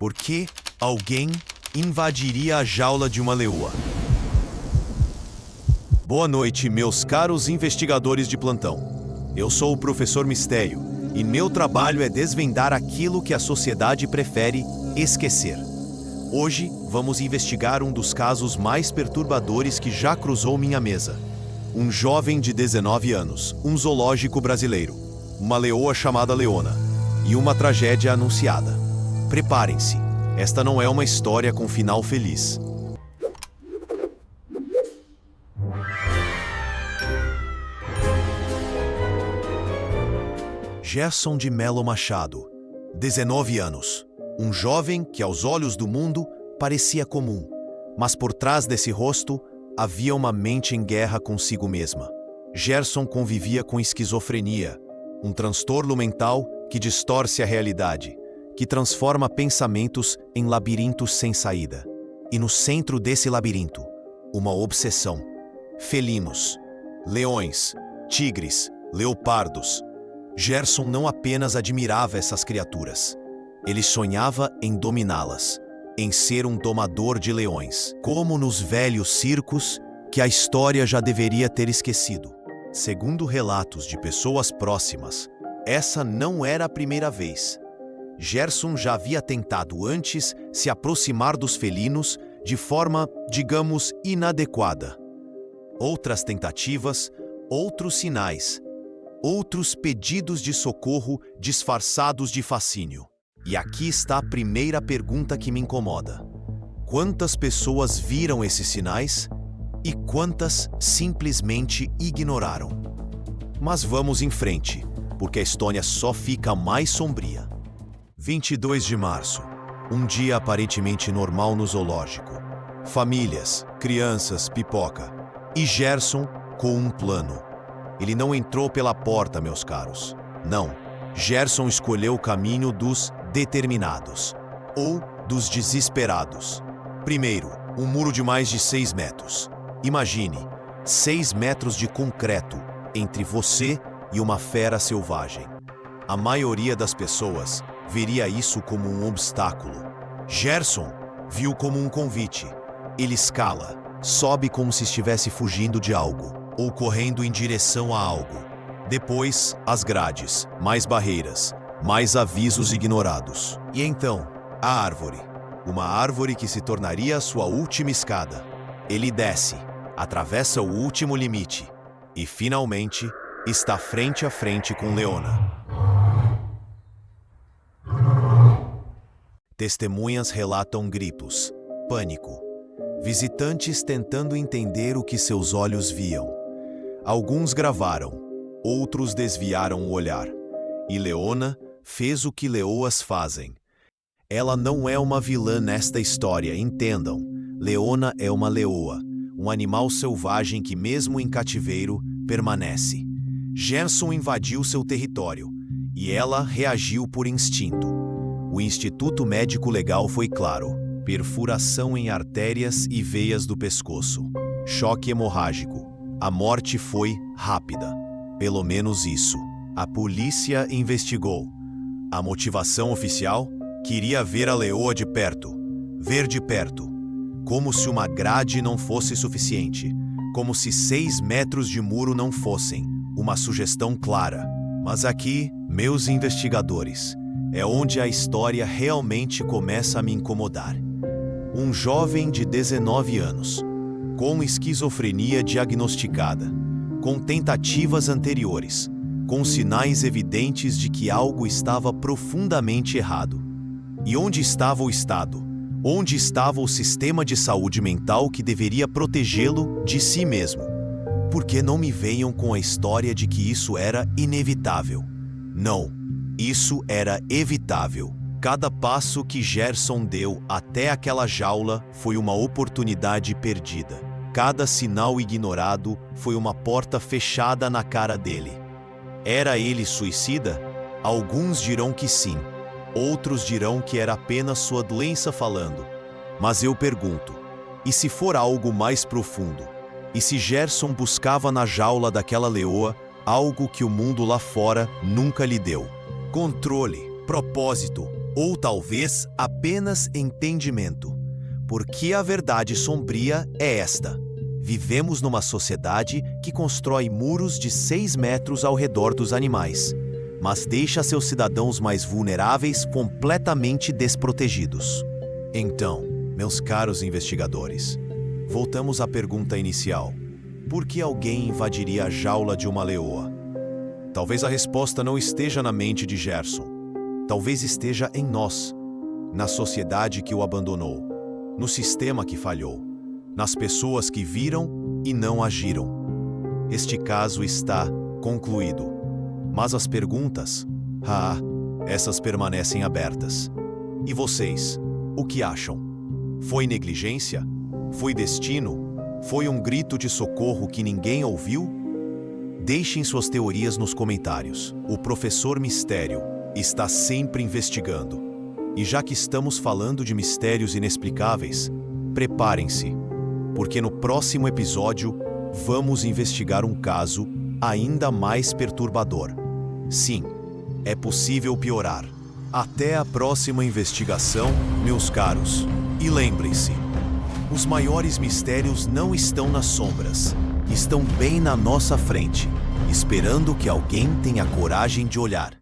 Por que alguém invadiria a jaula de uma leoa? Boa noite, meus caros investigadores de plantão. Eu sou o Professor Mistério e meu trabalho é desvendar aquilo que a sociedade prefere esquecer. Hoje vamos investigar um dos casos mais perturbadores que já cruzou minha mesa. Um jovem de 19 anos, um zoológico brasileiro, uma leoa chamada Leona e uma tragédia anunciada. Preparem-se, esta não é uma história com final feliz. Gerson de Mello Machado, 19 anos. Um jovem que, aos olhos do mundo, parecia comum, mas por trás desse rosto havia uma mente em guerra consigo mesma. Gerson convivia com esquizofrenia, um transtorno mental que distorce a realidade, que transforma pensamentos em labirintos sem saída. E no centro desse labirinto, uma obsessão. Felinos, leões, tigres, leopardos. Gerson não apenas admirava essas criaturas. Ele sonhava em dominá-las, em ser um domador de leões, como nos velhos circos que a história já deveria ter esquecido. Segundo relatos de pessoas próximas, essa não era a primeira vez. Gerson já havia tentado antes se aproximar dos felinos de forma, digamos, inadequada. Outras tentativas, outros sinais, outros pedidos de socorro disfarçados de fascínio. E aqui está a primeira pergunta que me incomoda. Quantas pessoas viram esses sinais e quantas simplesmente ignoraram? Mas vamos em frente, porque a história só fica mais sombria. 22 de março, um dia aparentemente normal no zoológico. Famílias, crianças, pipoca. E Gerson com um plano. Ele não entrou pela porta, meus caros. Não. Gerson escolheu o caminho dos determinados, ou dos desesperados. Primeiro, um muro de mais de 6 metros. Imagine, 6 metros de concreto entre você e uma fera selvagem. A maioria das pessoas veria isso como um obstáculo. Gerson viu como um convite. Ele escala, sobe como se estivesse fugindo de algo, ou correndo em direção a algo. Depois, as grades, mais barreiras, mais avisos ignorados. E então, a árvore. Uma árvore que se tornaria a sua última escada. Ele desce, atravessa o último limite e, finalmente, está frente a frente com Leona. Testemunhas relatam gritos, pânico, visitantes tentando entender o que seus olhos viam. Alguns gravaram, outros desviaram o olhar. E Leona fez o que leoas fazem. Ela não é uma vilã nesta história, entendam. Leona é uma leoa, um animal selvagem que, mesmo em cativeiro, permanece. Gerson invadiu seu território e ela reagiu por instinto. O Instituto Médico Legal foi claro: perfuração em artérias e veias do pescoço. Choque hemorrágico. A morte foi rápida. Pelo menos isso. A polícia investigou. A motivação oficial? Queria ver a leoa de perto. Ver de perto. Como se uma grade não fosse suficiente. Como se 6 metros de muro não fossem. Uma sugestão clara. Mas aqui, meus investigadores, é onde a história realmente começa a me incomodar. Um jovem de 19 anos, com esquizofrenia diagnosticada, com tentativas anteriores, com sinais evidentes de que algo estava profundamente errado. E onde estava o Estado? Onde estava o sistema de saúde mental que deveria protegê-lo de si mesmo? Por que não me venham com a história de que isso era inevitável? Não, isso era evitável. Cada passo que Gerson deu até aquela jaula foi uma oportunidade perdida. Cada sinal ignorado foi uma porta fechada na cara dele. Era ele suicida? Alguns dirão que sim. Outros dirão que era apenas sua doença falando. Mas eu pergunto, e se for algo mais profundo? E se Gerson buscava na jaula daquela leoa algo que o mundo lá fora nunca lhe deu? Controle, propósito, Ou talvez apenas entendimento. Porque a verdade sombria é esta: vivemos numa sociedade que constrói muros de 6 metros ao redor dos animais, mas deixa seus cidadãos mais vulneráveis completamente desprotegidos. Então, meus caros investigadores, voltamos à pergunta inicial: por que alguém invadiria a jaula de uma leoa? Talvez a resposta não esteja na mente de Gerson. Talvez esteja em nós, na sociedade que o abandonou, no sistema que falhou, nas pessoas que viram e não agiram. Este caso está concluído. Mas as perguntas, essas permanecem abertas. E vocês, o que acham? Foi negligência? Foi destino? Foi um grito de socorro que ninguém ouviu? Deixem suas teorias nos comentários. O Professor Mistério está sempre investigando. E já que estamos falando de mistérios inexplicáveis, preparem-se, porque no próximo episódio vamos investigar um caso ainda mais perturbador. Sim, é possível piorar. Até a próxima investigação, meus caros. E lembrem-se, os maiores mistérios não estão nas sombras, estão bem na nossa frente, esperando que alguém tenha coragem de olhar.